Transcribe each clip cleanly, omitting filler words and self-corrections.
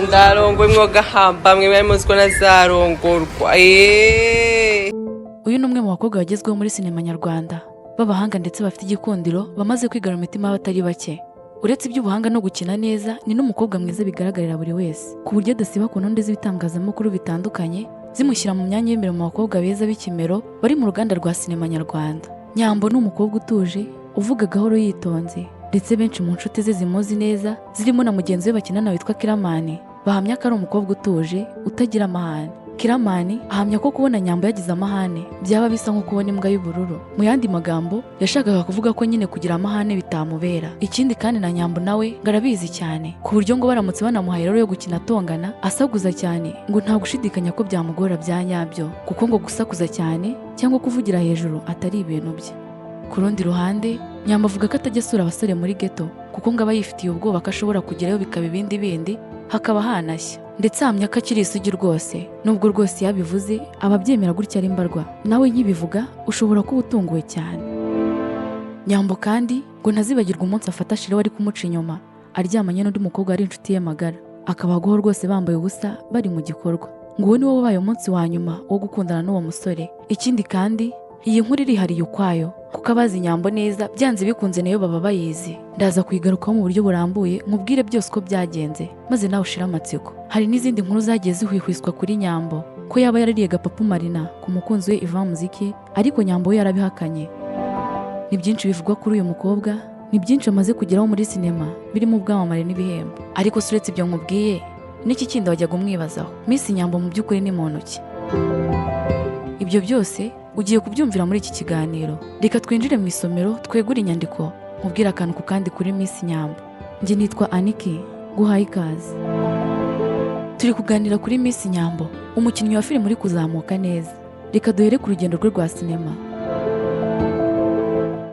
Ndarongo mwogahamba mwe muziko na zarongorwa. Uyu ni umwe mu bakobwa bagezweho muri sinema nyarwanda b'abahanga ndetse bafite igikundiro bamaze kwigarura imitima y'abatari bake. Uretse iby'ubuhanga no gukina neza, ni n'umukobwa mwiza bigaragarira buri wese, ku buryo adasiba ku ntonde z'ibitangazamakuru bitandukanye zimushyira mu myanya y'imbere mu bakobwa beza b'ikimero bari mu ruganda rwa sinema nyarwanda. Nyambo ni umukobwa utuje, uvuga gahoro yitonze, ndetse benshi mu nshuti ze zimuzi neza zirimo na mugenzi we bakinana witwa Kiramani bahamya ko ari umukobwa utuje utagira amahane. Kiramani ahamya ko kubona Nyambo yagize amahane byaba bisa nko kubona imbwa y'ubururu. Mu yandi magambo yashakaga kuvuga ko nyine kugira amahane bitamubera. Ikindi kandi na Nyambo nawe ngarabizi cyane, ku buryo ngo baramutse banamuhaye rero yo gukina atongana asaguza cyane ngo nta gushidikanya ko byamugora bya nyabyo, kuko ngo gusakuza cyane cyangwa kuvugira hejuru atari ibintu bye. Ku rundi ruhande, Nyambo avuga ko atajya asura abasore muri ghetto kuko ngo aba yifitiye ubwoba ko ashobora kugerayo bikaba ibindi bindi hakaba hanashya, ndetse ahamya ko akiri isugi rwose. Nubwo rwose yabivuze ababyemera gutya ari mbarwa, nawe nkibivuga ushobora kuba utunguwe cyane. Nyambo kandi ngo ntazibagirwa umunsi afata Shira wari kumuca inyuma aryamanye n'undi mukobwa ari inshuti ye magara, akabaguho rwose bambaye ubusa bari mu gikorwa. Ngo uwo ni wo wabaye umunsi wa nyuma wo gukundana n'uwo musore. Ikindi kandi iyi nkuru irihariye ukwayo kuko abazi Nyambo neza byanze bikunze nayo baba bayizi. Ndaza kuyigarukaho mu buryo burambuye nkubwire byose uko byagenze, maze nawe ushira amatsiko. Hari n'izindi nkuru zagiye zihwihwiswa kuri Nyambo ko yaba yarariye Gapapu Marina ku mukunzi we Ivan Muziki, ariko Nyambo we yarabihakanye. Ni byinshi bivugwa kuri uyu mukobwa, ni byinshi amaze kugeraho muri sinema birimo ubwamamare n'ibihembo. Ariko uretse ibyo nkubwiye, n'iki kindi wajyaga umwibazaho? Miss Nyambo mu by'ukuri ni muntu ki? Ibyo byose ugiye kubyumvira muri iki kiganiro. Reka twinjire mu isomero twegure inyandiko nkubwira akantu ku kandi kuri Miss Nyambo. Njye nitwa Aniki, guhaye ikaze. Turi kuganira kuri Miss Nyambo, umukinnyi wa filime uri kuzamuka neza. Reka duhere ku rugendo rwe rwa sinema.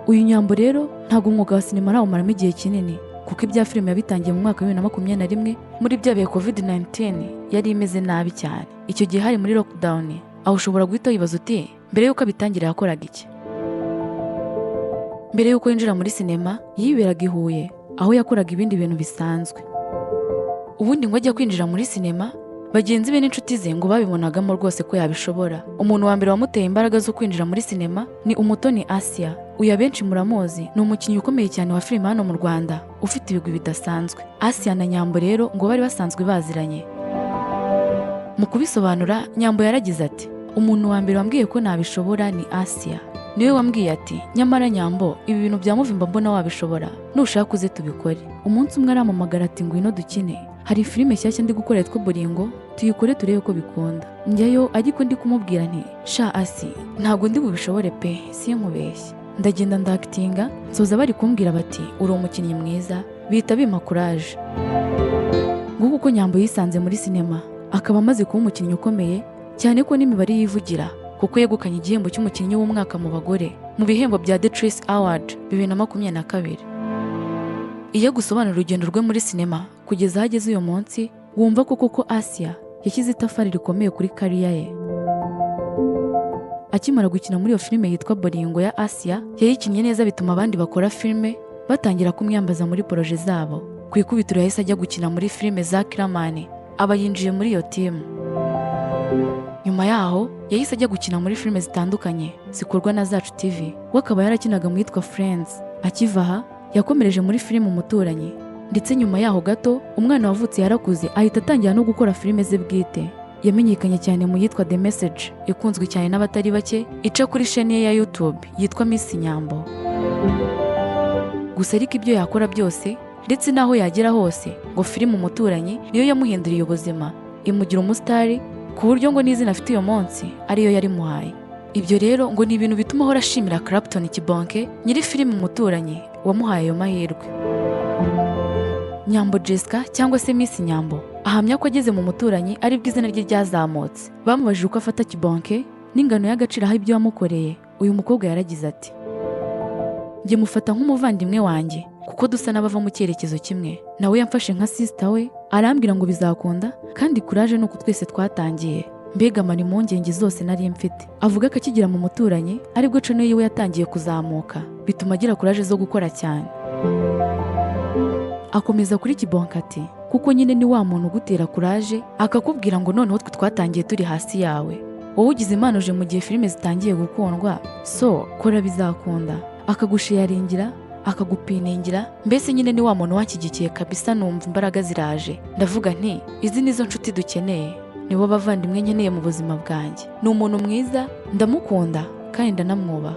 Uyu Nyambo rero ntabwo umwuga wa sinema arawumaramo igihe kinini, kuko ibya filime yabitangiye mu mwaka wa 2021 muri bya bihe COVID-19 yari imeze nabi cyane. Icyo gihe hari muri lockdown, aho ushobora guhita wibaza uti mbere y'uko abitangira yakoraga iki? Mbere y'uko yinjira muri sinema yiberaga i Huye, aho yakoraga ibindi bintu bisanzwe. Ubundi ngo ajya kwinjira muri sinema, bagenzi be n'inshuti ze ngo babibonagamo rwose ko yabishobora. Umuntu wa mbere wamuteye imbaraga zo kwinjira muri sinema ni Umutoni Asia. Uyu abenshi muramuzi, ni umukinnyi ukomeye cyane wa filime hano mu Rwanda ufite ibigwi bidasanzwe. Asia na Nyambo rero ngo bari basanzwe baziranye. Mu kubisobanura, Nyambo yaragize ati, umuntu wa mbere wambwiye ko nabishobora ni Asia. Niwe wambwiye ati, nyamara Nyambo, ibi bintu bya Muvimba mbona wabishobora, nushaka uze tubikore. Umunsi umwe arampamagara ati ngwino dukine, hari filime nshyashya ndi gukora yitwa Bolingo, tuyikore turebe ko bikunda. Njyayo ariko ndi kumubwira nti, sha Asi, ntabwo ndi bubishobore pe, sinkubeshye. Ndagenda ndakitinga, nsoza bari kumbwira bati uri umukinnyi mwiza, bihita bimpa courage. Nguko uko Nyambo yisanze muri sinema, akaba amaze kuba umukinnyi ukomeye cyane ko n'imibare yivugira, kuko yegukanye igihembo cy'umukinnyi w'umwaka mu bagore mu bihembo bya The Trace Award 2022. Iyo gusobanura urugendo rwe muri sinema kugeza ahageze uyu munsi, wumva ko koko Asia yashyize itafari rikomeye kuri kariya ye. Akimara gukina muri iyo filime yitwa Bolingo ya Asia, yayikinnye neza bituma abandi bakora filime batangira kumwiyambaza muri proje zabo. Ku ikubitiro yahise ajya gukina muri filime za Kiramani, aba yinjiye muri iyo timu. Nyuma yaho yahise ajya gukina muri filime zitandukanye zikorwa na Zacu TV. We akaba yarakinaga mu yitwa Friends. Akiva aha yakomereje muri filime Umuturanyi, ndetse nyuma yaho gato umwana wavutse yarakuze ahita atangira no gukora filime ze bwite. Yamenyekanye cyane mu yitwa The Message, ikunzwe cyane n'abatari bake, ica kuri chaîne ye ya YouTube yitwa Miss Nyambo. Gusa ariko ibyo yakora byose ndetse naho yagera hose, ngo filime Umuturanyi niyo yamuhinduriye ubuzima, imugira umusitari, ku buryo ngo n'izina afite uyu munsi ariyo yari muhaye. Ibyo rero ngo ni ibintu bituma ahora ashimira Clapton Kibonke, nyiri filime Umuturanyi wamuhaye ayo mahirwe. Nyambo Jessica cyangwa se Miss Nyambo ahamya ko ageze mu Muturanyi aribwo izina rye ryazamutse. Bamubajije uko afata Kibonke n'ingano y'agaciro aho ibyo yamukoreye, uyu mukobwa yaragize ati, njye mufata nk'umuvandimwe wanjye kuko dusa n'abava mu cyerekezo kimwe. Nawe yamfashe nka sister we, arambwira ngo bizakunda kandi courage nuko twese twatangiye. Mbega mani impungenge zose nari mfite. Avuga ko akigira mu Muturanyi aribwo channel yiwe yatangiye kuzamuka, bituma agira courage zo gukora cyane. Akomeza kuri Kibonke ati, kuko nyine ni wa muntu ugutera kuraje akakubwira ngo noneho twe twatangiye turi hasi yawe, wowe ugize impano uje mu gihe filime zitangiye gukundwa, so kora bizakunda, akagushiyaringira akagupiningira, mbese nyine ni wa muntu wanshyigikiye kabisa, numva imbaraga ziraje, ndavuga nti izi nizo nshuti dukeneye, nibo bavandimwe nkeneye mu buzima bwanjye, ni umuntu mwiza, ndamukunda kandi ndanamwubaha.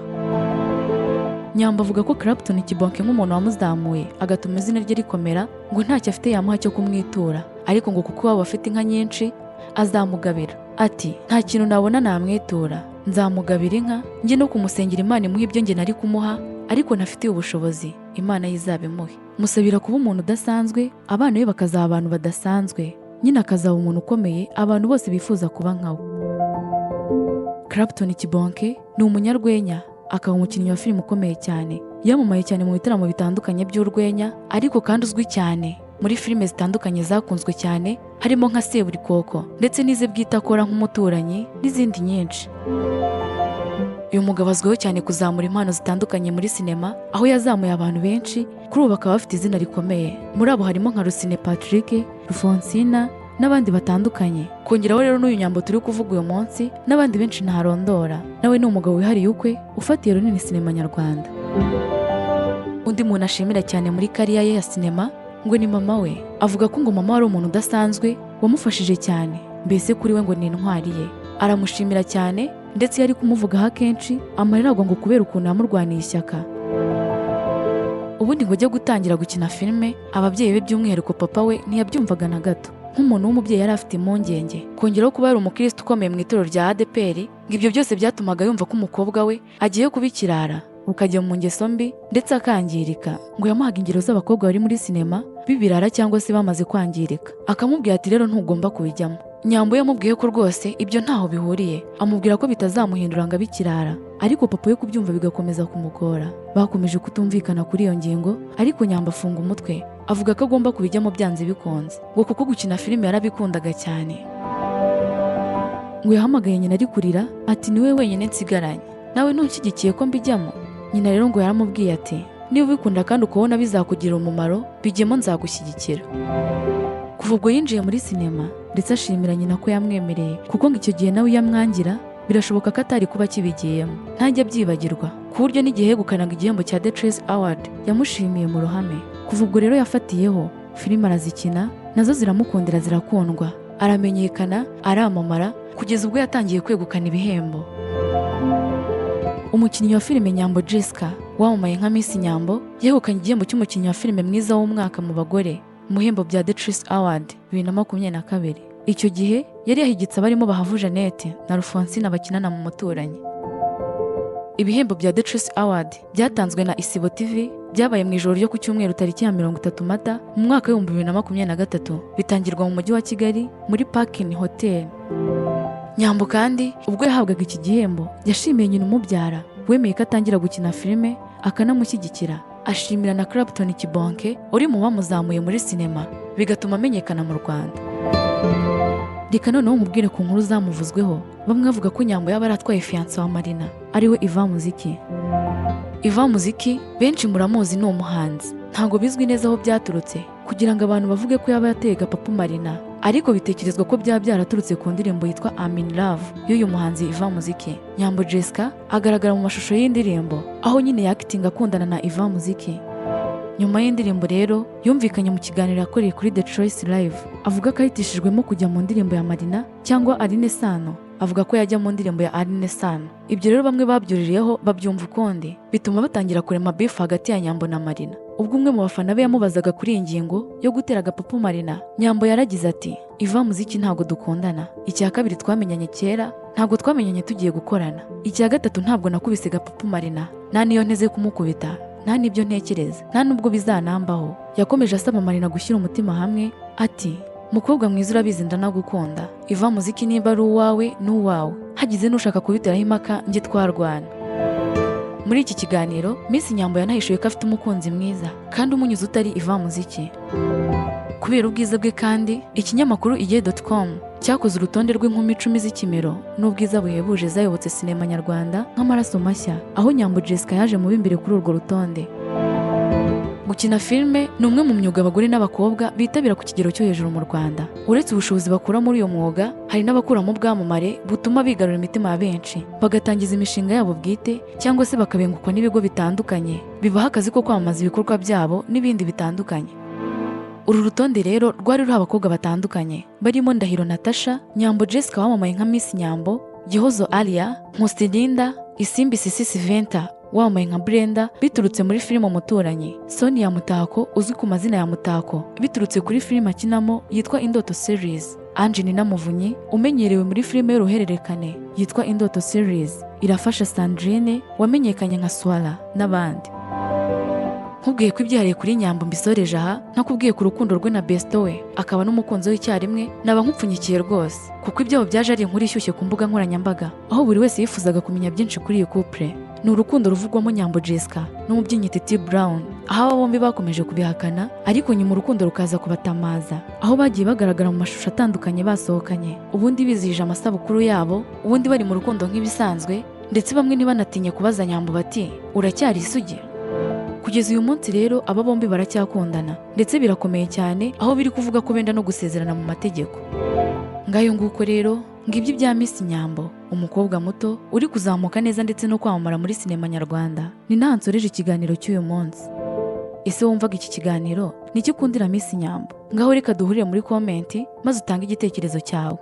Nyambo avuga ko Clapton Kibonke nk'umuntu wamuzamuye agatuma izina rye rikomera ngo ntacyo afite yamuha cyo kumwitura, ariko ngo kuko waba afite inka nyinshi azamugabira. Ati nta kintu nabona namwitura, nzamugabira inka, njye no kumusengera Imana imuha ibyo njye nari kumuha, ariko ntafitiye ubushobozi, Imana yizabimuhe. Musabira kuba umuntu udasanzwe, abana be bakazaba abantu badasanzwe, nyine akazaba umuntu ukomeye abantu bose bifuza kuba nkawe. Clapton Kibonke ni umunyarwenya, akaba umukinnyi wa filime ukomeye cyane, yamamaye cyane mu bitaramo bitandukanye by'urwenya, ariko kandi uzwi cyane muri filime zitandukanye zakunzwe cyane, harimo nka Seburikoko ndetse n'ize bwita akora nk'umuturanyi n'izindi nyinshi. Uyu mugabo azwiho cyane kuzamura impano zitandukanye muri sinema, aho yazamuye abantu benshi, kuri ubu bakaba bafite izina rikomeye, muri abo harimo nka Rusine Patrick, Rufonsina n'abandi batandukanye. Kongeraho rero n'uyu Nyambo turi kuvuga uyu munsi n'abandi benshi ntarondora, nawe ni umugabo wihariye ukwe ufatiye runini sinema nyarwanda. Undi muntu ashimira cyane muri kariya ye ya sinema ngo ni mama we, avuga ko ngo mama wari umuntu udasanzwe wamufashije cyane, mbese kuri we ngo ni intwari ye, aramushimira cyane, ndetse yari kumuvugaho akenshi amarira agwa ngo kubera ukuntu yamurwaniye ishyaka. Ubundi ngo ajya gutangira gukina filime, ababyeyi be by'umwihariko papa we ntiyabyumvaga na gato, nk'umuntu w'umubyeyi yari afite impungenge, kongeraho kuba yari umukristo ukomeye mu itorero rya ADPR, ngo ibyo byose byatumaga yumva ko umukobwa we agiye kuba ikirara, ukajya mu ngeso mbi ndetse akangirika. Ngo yamuhaga ingero z'abakobwa bari muri sinema b'ibirara cyangwa se bamaze kwangirika, akamubwira ati rero ntugomba kubijyamo. Nyambo yamubwiye ko rwose ibyo ntaho bihuriye, amubwira ko bitazamuhindura ngo abikirara, ariko papa we kubyumva bigakomeza kumugora. Bakomeje kutumvikana kuri iyo ngingo, ariko Nyambo afunga umutwe, avuga ko agomba kubijyamo byanze bikunze, ngo kuko gukina filime yarabikundaga cyane. Ngo yahamagaye nyina ari kurira, ati niwe wenyine nsigaranye, nawe ntushyigikiye ko mbijyamo? Nyina rero ngo yaramubwiye ati niba ubikunda kandi ukabona bizakugirira umumaro, bijyemo nzagushyigikira. Kuva ubwo yinjiye muri sinema, ndetse ashimira nyina ko yamwemereye, kuko ngo icyo gihe nawe iyo amwangira birashoboka ko atari kuba akibigiyemo, ntajya abyibagirwa, ku buryo n'igihe yegukanaga igihembo cya The Choice Award yamushimiye mu ruhame. Kuva ubwo rero yafatiyeho filime arazikina, nazo ziramukundira zirakundwa, aramenyekana, aramamara, kugeza ubwo yatangiye kwegukana ibihembo. Umukinnyi wa filime Nyambo Jessica wamamaye nka Miss Nyambo yegukanye igihembo cy'umukinnyi wa filime mwiza w'umwaka mu bagore mu bihembo bya The Choice Award 2022. Icyo gihe yari yahigitse abarimo Bahavu Jeannette na Rufonsina bakinana mu muturanyi. Ibihembo bya The Choice Award byatanzwe na Isibo TV, byabaye mu ijoro ryo ku cyumweru tariki ya 30 Mata mu mwaka wa 2023, bitangirwa mu mujyi wa Kigali muri Parkin Hotel. Nyambo kandi ubwo yahabwaga iki gihembo yashimiye nyina umubyara wemeye ko atangira gukina filime akanamushyigikira, ashimira na Clapton Kibonke uri mu bamuzamuye muri sinema bigatuma amenyekana mu Rwanda. Reka noneho mubwire ku nkuru zamuvuzweho, bamwe bavuga ko Nyambo yaba aratwaye fiance wa Marina ariwe Ivan Muziki. Ivan Muziki benshi muramuzi ni umuhanzi, ntabwo bizwi neza aho byaturutse kugira ngo abantu bavuge ko yaba yatega Papa Marina, ariko bitekerezwa ko byaba byaraturutse ku ndirimbo yitwa I'm in Love y'uyu muhanzi Ivan Muziki. Nyambo Jessica agaragara mu mashusho y'indirimbo aho nyine yakitinga akundana na Ivan Muziki. Nyuma y'indirimbo rero yumvikanye mu kiganiro yakoreye kuri The Choice Live, avuga ko ahitishijwemo kujya mu ndirimbo ya Marina cyangwa Aline Sano, avuga ko yajya mu ndirimbo ya Aline Sano. Ibyo rero bamwe babyuririyeho babyumva ukundi, bituma batangira kurema beef hagati ya Nyambo na Marina. Ubwo umwe mu bafana be yamubazaga kuri iyi ngingo yo gutera agapupu Marina, Nyambo yaragize ati Ivan Muziki ntabwo dukundana, icya kabiri twamenyanye kera, ntabwo twamenyanye tugiye gukorana, icya gatatu ntabwo nakubise gapupu Marina, nta niyo nteze kumukubita, nta nibyo ntekereza, nta nubwo bizanambaho. Yakomeje asaba Marina gushyira umutima hamwe, ati mukobwa mwiza urabizi ndanagukunda, Ivan Muziki niba ari uwawe n'uwawe, hagize n'ushaka kubiteraho impaka njye twarwana. Muri iki kiganiro Miss Nyambo yanahishuye ko afite umukunzi mwiza kandi umunyuze utari Ivan Muziki. Kubera ubwiza bwe kandi ikinyamakuru igihe.com cyakoze urutonde rw'inkumi 10 z'ikimero n'ubwiza buhebuje zayobotse sinema nyarwanda nk'amaraso mashya, aho Nyambo Jessica yaje mu b'imbere kuri urwo rutonde. Gukina filime ni umwe mu myuga abagore n'abakobwa bitabira ku kigero cyo hejuru mu Rwanda. Uretse ubushobozi bakura muri uyu mwuga, hari n'abakuramo ubwamamare butuma bigarura imitima ya benshi, bagatangiza imishinga yabo bwite cyangwa se bakabengukwa n'ibigo bitandukanye bibaha akazi ko kwamamaza ibikorwa byabo n'ibindi bitandukanye. Uru rutonde rero rwari ruriho abakobwa batandukanye barimo Ndahiro Natasha, Nyambo Jessica wamamaye nka Miss Nyambo, Gihozo Alia, Nkusi Linda, Isimbi Sisi Siventa wamamaye nka Brenda biturutse muri filime Umuturanyi, Sonia Mutako uzwi ku mazina ya Mutako biturutse kuri filime akinamo yitwa Indoto Series, Angelina Muvunyi umenyerewe muri filime y'uruhererekane yitwa Indoto Series, Irafasha Sandrine wamenyekanye nka Swala n'abandi. Nkubwiye ko ibyihariye kuri Nyambo mbisoreje aha, ntakubwiye ku rukundo rwe na Besto we akaba n'umukunzi w'icyarimwe, naba nkupfunyikiye rwose kuko ibyabo byaje ari inkuru ishyushye ku mbuga nkoranyambaga, aho buri wese yifuzaga kumenya byinshi kuri iyi couple. Ni urukundo ruvugwamo Nyambo Jessica n'umubyinnyi Titi Brown, aho aba bombi bakomeje kubihakana ariko nyuma urukundo rukaza kubatamaza, aho bagiye bagaragara mu mashusho atandukanye basohokanye, ubundi bizihije amasabukuru yabo, ubundi bari mu rukundo nk'ibisanzwe, ndetse bamwe ntibanatinye kubaza Nyambo bati uracyari isugi? Kugeza uyu munsi rero aba bombi baracyakundana ndetse birakomeye cyane, aho biri kuvuga ko benda no gusezerana mu mategeko. Ngayo nguko rero ngibyo ibya Miss Nyambo, umukobwa muto uri kuzamuka neza ndetse no kwamamara muri sinema nyarwanda. Ni naho nsoreje ikiganiro cy'uyu munsi. Ese wumvaga iki kiganiro ni cyo ukundira Miss Nyambo? Ngaho reka duhurire muri komenti maze utange igitekerezo cyawe.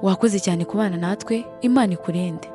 Wakoze cyane kubana natwe, Imana ikurinde.